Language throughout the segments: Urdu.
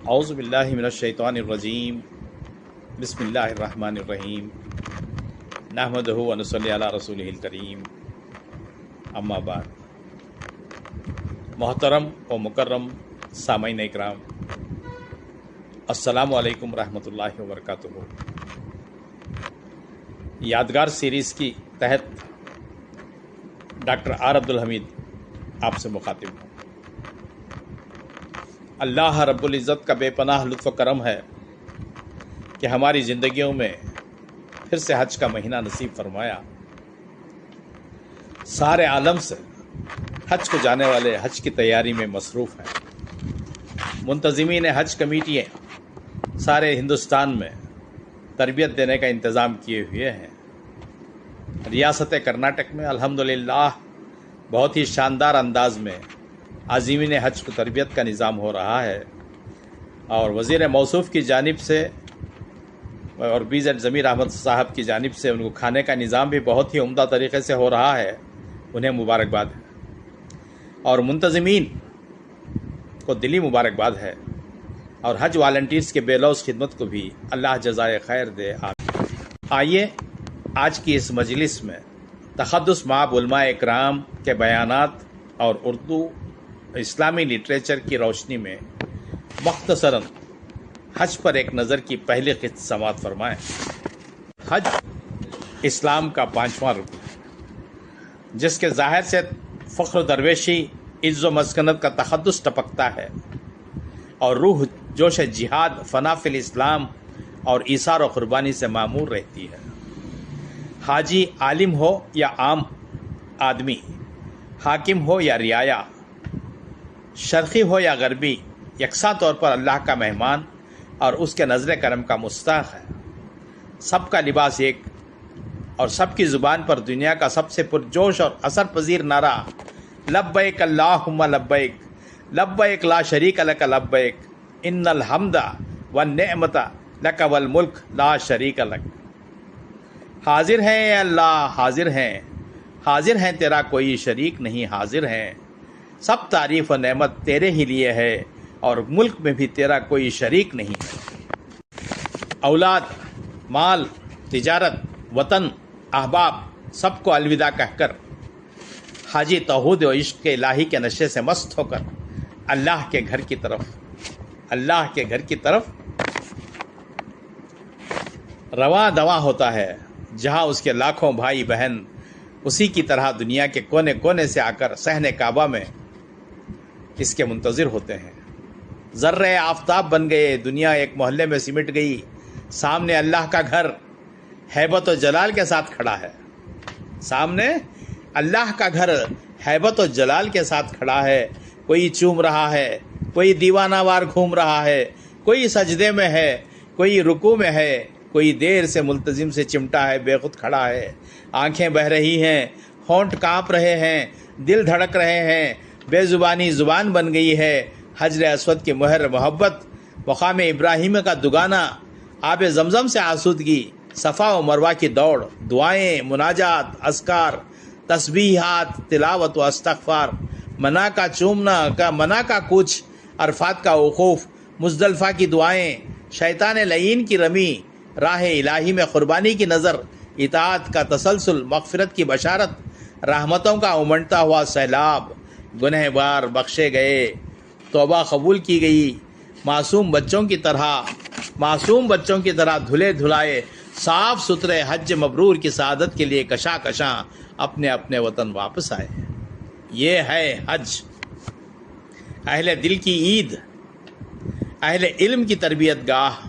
اعوذ باللہ من الشیطان الرجیم بسم اللہ الرحمن الرحیم نحمدہ و نصلی علی رسولہ الکریم اما بعد۔ محترم و مکرم سامعین اکرام، السلام علیکم ورحمۃ اللہ وبرکاتہ۔ یادگار سیریز کی تحت ڈاکٹر آر عبدالحمید آپ سے مخاطب ہوں۔ اللہ رب العزت کا بے پناہ لطف و کرم ہے کہ ہماری زندگیوں میں پھر سے حج کا مہینہ نصیب فرمایا۔ سارے عالم سے حج کو جانے والے حج کی تیاری میں مصروف ہیں۔ منتظمین حج کمیٹیاں سارے ہندوستان میں تربیت دینے کا انتظام کیے ہوئے ہیں۔ ریاست کرناٹک میں الحمدللہ بہت ہی شاندار انداز میں عازمین حج کو تربیت کا نظام ہو رہا ہے، اور وزیر موصوف کی جانب سے اور BZ ضمیر احمد صاحب کی جانب سے ان کو کھانے کا نظام بھی بہت ہی عمدہ طریقے سے ہو رہا ہے۔ انہیں مبارکباد ہے، اور منتظمین کو دلی مبارکباد ہے، اور حج والنٹیرز کے بے لوث خدمت کو بھی اللہ جزائے خیر دے۔ آئیے آج کی اس مجلس میں تحدث مع علماء اکرام کے بیانات اور اردو اسلامی لٹریچر کی روشنی میں مختصراً حج پر ایک نظر کی پہلی قسط سماعت فرمائیں۔ حج اسلام کا 5واں رکن ہے، جس کے ظاہر سے فخر و درویشی، عز و مسکنت کا تقدس ٹپکتا ہے، اور روح جوش جہاد، فنا فی الاسلام اور ایثار و قربانی سے معمور رہتی ہے۔ حاجی عالم ہو یا عام آدمی، حاکم ہو یا رعایا، شرقی ہو یا غربی، یکساں طور پر اللہ کا مہمان اور اس کے نظر کرم کا مستحق ہے۔ سب کا لباس ایک، اور سب کی زبان پر دنیا کا سب سے پرجوش اور اثر پذیر نعرہ لبیک اللہم لبیک، لبیک لا شریک لک لبیک، ان الحمد والنعمت لک والملک لا شریک لک۔ حاضر ہیں اے اللہ، حاضر ہیں، حاضر ہیں، تیرا کوئی شریک نہیں، حاضر ہیں، سب تعریف و نعمت تیرے ہی لیے ہے، اور ملک میں بھی تیرا کوئی شریک نہیں ہے۔ اولاد، مال، تجارت، وطن، احباب، سب کو الوداع کہہ کر حاجی توحید و عشق الہی کے نشے سے مست ہو کر اللہ کے گھر کی طرف رواں دواں ہوتا ہے، جہاں اس کے لاکھوں بھائی بہن اسی کی طرح دنیا کے کونے کونے سے آ کر صحن کعبہ میں اس کے منتظر ہوتے ہیں۔ ذرے آفتاب بن گئے، دنیا ایک محلے میں سمٹ گئی، سامنے اللہ کا گھر ہیبت و جلال کے ساتھ کھڑا ہے، سامنے اللہ کا گھر ہیبت و جلال کے ساتھ کھڑا ہے۔ کوئی چوم رہا ہے، کوئی دیوانہ وار گھوم رہا ہے، کوئی سجدے میں ہے، کوئی رکوع میں ہے، کوئی دیر سے ملتزم سے چمٹا ہے، بے خود کھڑا ہے۔ آنکھیں بہہ رہی ہیں، ہونٹ کانپ رہے ہیں، دل دھڑک رہے ہیں، بے زبانی زبان بن گئی ہے۔ حجر اسود کی مہر محبت، مقام ابراہیم کا دگانا، آب زمزم سے آسودگی، صفا و مروہ کی دوڑ، دعائیں، مناجات، اذکار، تسبیحات، تلاوت و استغفار، منا کا چومنا، منا کا کچھ، عرفات کا وقوف، مزدلفہ کی دعائیں، شیطان لعین کی رمی، راہ الہی میں قربانی کی نظر، اطاعت کا تسلسل، مغفرت کی بشارت، رحمتوں کا امنڈتا ہوا سیلاب، گنہ بار بخشے گئے، توبہ قبول کی گئی، معصوم بچوں کی طرح دھلے دھلائے صاف ستھرے حج مبرور کی سعادت کے لیے کشاں کشاں اپنے اپنے وطن واپس آئے۔ یہ ہے حج، اہل دل کی عید، اہل علم کی تربیت گاہ،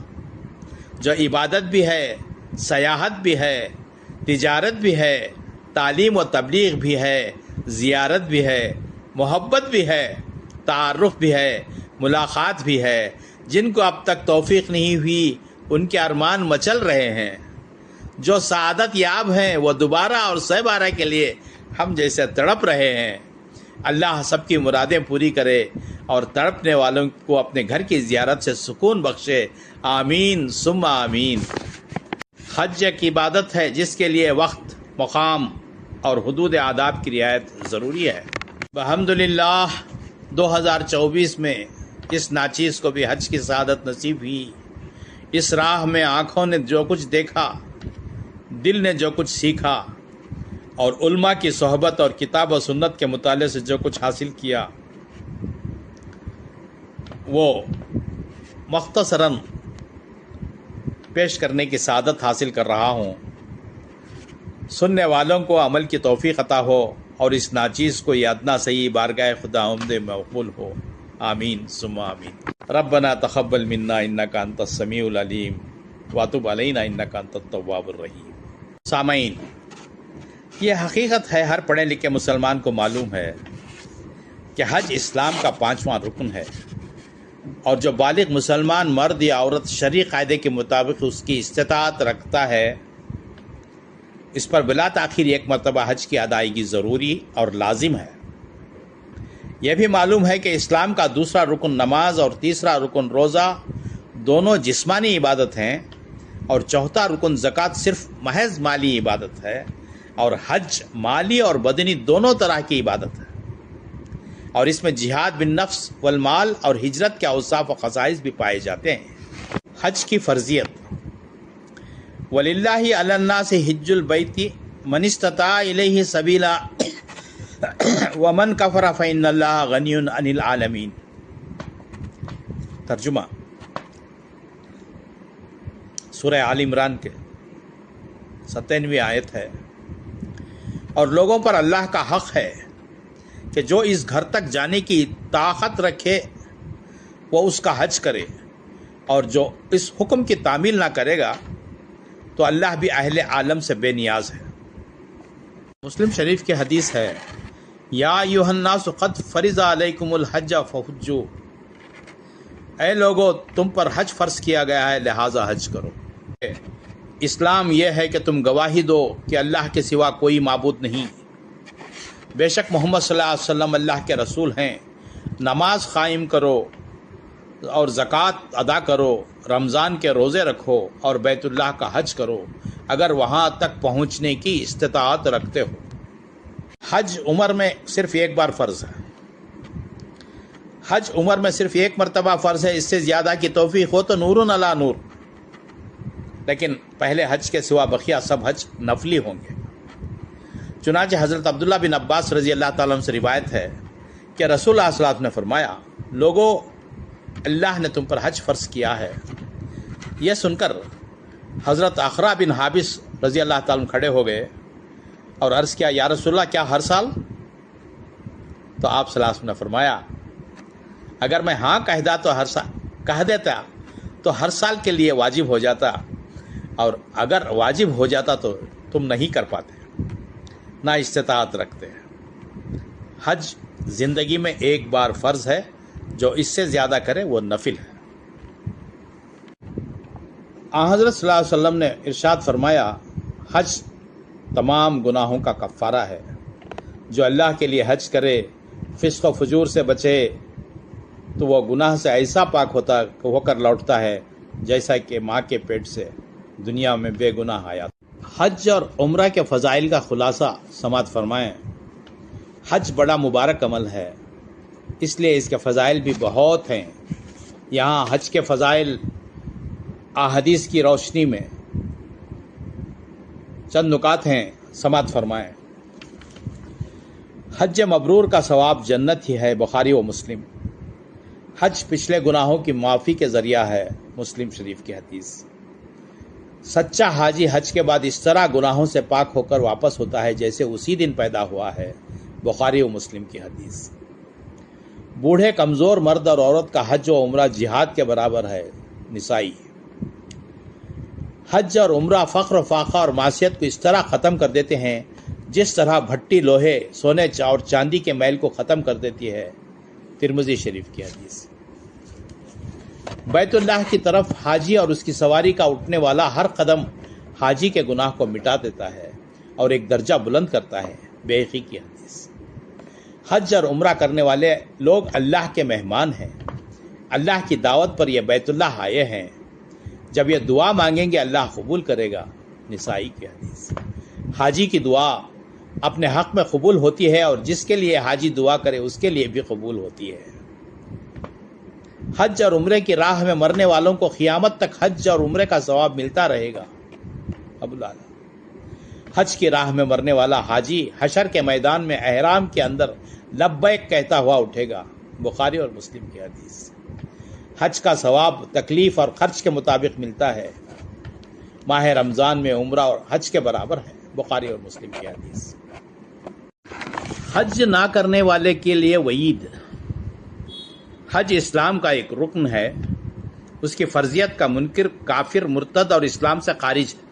جو عبادت بھی ہے، سیاحت بھی ہے، تجارت بھی ہے، تعلیم و تبلیغ بھی ہے، زیارت بھی ہے، محبت بھی ہے، تعارف بھی ہے، ملاقات بھی ہے۔ جن کو اب تک توفیق نہیں ہوئی ان کے ارمان مچل رہے ہیں، جو سعادت یاب ہیں وہ دوبارہ اور سہ بارہ کے لیے ہم جیسے تڑپ رہے ہیں۔ اللہ سب کی مرادیں پوری کرے اور تڑپنے والوں کو اپنے گھر کی زیارت سے سکون بخشے، آمین ثم آمین۔ حج ایک عبادت ہے جس کے لیے وقت، مقام اور حدود آداب کی رعایت ضروری ہے۔ الحمدللہ 2024 میں اس ناچیز کو بھی حج کی سعادت نصیب ہوئی۔ اس راہ میں آنکھوں نے جو کچھ دیکھا، دل نے جو کچھ سیکھا، اور علماء کی صحبت اور کتاب و سنت کے مطالعے سے جو کچھ حاصل کیا، وہ مختصراً پیش کرنے کی سعادت حاصل کر رہا ہوں۔ سننے والوں کو عمل کی توفیق عطا ہو اور اس ناچیز کو یہ ادنا صحیح بارگاہ خدا عمد مقبول ہو، آمین ثم آمین۔ ربنا تقبل منا انک انت السمیع العلیم وتب علینا انک انت التواب الرحیم۔ سامعین، یہ حقیقت ہے، ہر پڑھے لکھے مسلمان کو معلوم ہے کہ حج اسلام کا 5واں رکن ہے، اور جو بالغ مسلمان مرد یا عورت شرعی قاعدے کے مطابق اس کی استطاعت رکھتا ہے، اس پر بلا تاخیر ایک مرتبہ حج کی ادائیگی ضروری اور لازم ہے۔ یہ بھی معلوم ہے کہ اسلام کا دوسرا رکن نماز اور تیسرا رکن روزہ دونوں جسمانی عبادت ہیں، اور چوتھا رکن زکوٰۃ صرف محض مالی عبادت ہے، اور حج مالی اور بدنی دونوں طرح کی عبادت ہے، اور اس میں جہاد بالنفس والمال اور ہجرت کے اوصاف و خصائص بھی پائے جاتے ہیں۔ حج کی فرضیت: وَلِلَّهِ عَلَى النَّاسِ حِجُّ الْبَيْتِ مَنِ اسْتَطَاعَ إِلَيْهِ سَبِيلًا وَمَنْ كَفَرَ فَإِنَّ اللَّهَ غَنِيٌّ عَنِ الْعَالَمِينَ۔ ترجمہ: سورہ آل عمران کے 97ویں آیت ہے، اور لوگوں پر اللہ کا حق ہے کہ جو اس گھر تک جانے کی طاقت رکھے وہ اس کا حج کرے، اور جو اس حکم کی تعمیل نہ کرے گا تو اللہ بھی اہل عالم سے بے نیاز ہے۔ مسلم شریف کی حدیث ہے، یا ایھا الناس قد فرض علیکم الحج فحجوا، اے لوگو تم پر حج فرض کیا گیا ہے لہٰذا حج کرو۔ اسلام یہ ہے کہ تم گواہی دو کہ اللہ کے سوا کوئی معبود نہیں، بے شک محمد صلی اللہ علیہ وسلم اللہ کے رسول ہیں، نماز قائم کرو اور زکوٰۃ ادا کرو، رمضان کے روزے رکھو اور بیت اللہ کا حج کرو اگر وہاں تک پہنچنے کی استطاعت رکھتے ہو۔ حج عمر میں صرف ایک بار فرض ہے، حج عمر میں صرف ایک مرتبہ فرض ہے، اس سے زیادہ کی توفیق ہو تو نور علی نور، لیکن پہلے حج کے سوا بقیہ سب حج نفلی ہوں گے۔ چنانچہ حضرت عبداللہ بن عباس رضی اللہ تعالیٰ عنہ سے روایت ہے کہ رسول اللہ صلی اللہ علیہ وسلم نے فرمایا، لوگو اللہ نے تم پر حج فرض کیا ہے۔ یہ سن کر حضرت اقرع بن حابس رضی اللہ تعالیٰ عنہ کھڑے ہو گئے اور عرض کیا، یا رسول اللہ، کیا ہر سال؟ تو آپ صلی اللہ علیہ وسلم نے فرمایا، اگر میں ہاں کہہ دیتا تو ہر سال کے لیے واجب ہو جاتا، اور اگر واجب ہو جاتا تو تم نہیں کر پاتے، نہ استطاعت رکھتے۔ حج زندگی میں ایک بار فرض ہے، جو اس سے زیادہ کرے وہ نفل ہے۔ حضرت صلی اللہ علیہ وسلم نے ارشاد فرمایا، حج تمام گناہوں کا کفارہ ہے۔ جو اللہ کے لیے حج کرے، فسق و فجور سے بچے، تو وہ گناہ سے ایسا پاک ہو کر لوٹتا ہے جیسا کہ ماں کے پیٹ سے دنیا میں بے گناہ آیا۔ حج اور عمرہ کے فضائل کا خلاصہ سماعت فرمائیں۔ حج بڑا مبارک عمل ہے، اس لیے اس کے فضائل بھی بہت ہیں۔ یہاں حج کے فضائل احادیث کی روشنی میں چند نکات ہیں، سماعت فرمائیں۔ حج مبرور کا ثواب جنت ہی ہے، بخاری و مسلم۔ حج پچھلے گناہوں کی معافی کے ذریعہ ہے، مسلم شریف کی حدیث۔ سچا حاجی حج کے بعد اس طرح گناہوں سے پاک ہو کر واپس ہوتا ہے جیسے اسی دن پیدا ہوا ہے، بخاری و مسلم کی حدیث۔ بوڑھے کمزور مرد اور عورت کا حج و عمرہ جہاد کے برابر ہے، نسائی۔ حج اور عمرہ فقر و فاقہ اور معصیت کو اس طرح ختم کر دیتے ہیں جس طرح بھٹی لوہے، سونے اور چاندی کے میل کو ختم کر دیتی ہے، ترمذی شریف کی حدیث۔ بیت اللہ کی طرف حاجی اور اس کی سواری کا اٹھنے والا ہر قدم حاجی کے گناہ کو مٹا دیتا ہے اور ایک درجہ بلند کرتا ہے، بیہقی کی حدیث۔ حج اور عمرہ کرنے والے لوگ اللہ کے مہمان ہیں، اللہ کی دعوت پر یہ بیت اللہ آئے ہیں، جب یہ دعا مانگیں گے اللہ قبول کرے گا، نسائی کی حدیث۔ حاجی کی دعا اپنے حق میں قبول ہوتی ہے، اور جس کے لیے حاجی دعا کرے اس کے لیے بھی قبول ہوتی ہے۔ حج اور عمرے کی راہ میں مرنے والوں کو قیامت تک حج اور عمرے کا ثواب ملتا رہے گا۔ ابو الاعلیٰ، حج کی راہ میں مرنے والا حاجی حشر کے میدان میں احرام کے اندر لبیک کہتا ہوا اٹھے گا۔ بخاری اور مسلم کی حدیث۔ حج کا ثواب تکلیف اور خرچ کے مطابق ملتا ہے۔ ماہ رمضان میں عمرہ اور حج کے برابر ہے۔ بخاری اور مسلم کی حدیث۔ حج نہ کرنے والے کے لیے وعید۔ حج اسلام کا ایک رکن ہے، اس کی فرضیت کا منکر کافر، مرتد اور اسلام سے خارج ہے،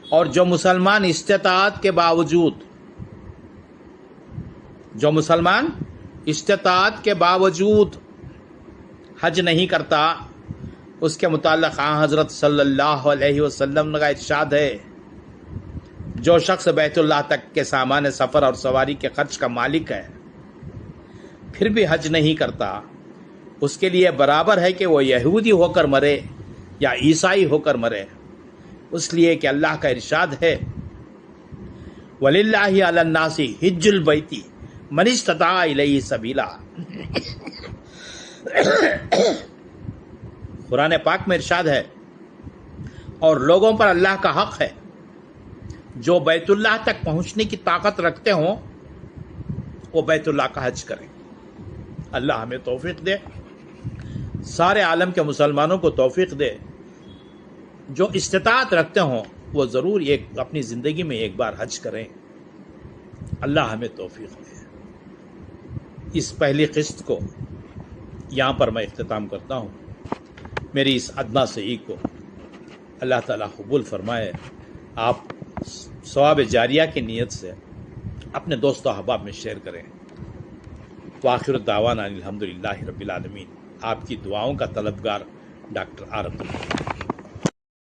اور جو مسلمان استطاعت کے باوجود حج نہیں کرتا، اس کے متعلق حضرت صلی اللہ علیہ وسلم کا ارشاد ہے، جو شخص بیت اللہ تک کے سامان سفر اور سواری کے خرچ کا مالک ہے پھر بھی حج نہیں کرتا، اس کے لیے برابر ہے کہ وہ یہودی ہو کر مرے یا عیسائی ہو کر مرے، اس لیے کہ اللہ کا ارشاد ہے، وَلِلَّهِ عَلَى النَّاسِ حِجُّ الْبَيْتِ مَنِ اسْتَطَاعَ إِلَيْهِ سَبِيلًا۔ قرآن پاک میں ارشاد ہے، اور لوگوں پر اللہ کا حق ہے جو بیت اللہ تک پہنچنے کی طاقت رکھتے ہوں وہ بیت اللہ کا حج کریں۔ اللہ ہمیں توفیق دے، سارے عالم کے مسلمانوں کو توفیق دے، جو استطاعت رکھتے ہوں وہ ضرور اپنی زندگی میں ایک بار حج کریں۔ اللہ ہمیں توفیق دے۔ اس پہلی قسط کو یہاں پر میں اختتام کرتا ہوں۔ میری اس ادنا سعی کو اللہ تعالیٰ قبول فرمائے۔ آپ ثواب جاریہ کی نیت سے اپنے دوست و احباب میں شیئر کریں۔ وآخر دعوانا الحمدللہ رب العالمین۔ آپ کی دعاؤں کا طلبگار ڈاکٹر عبداللہ۔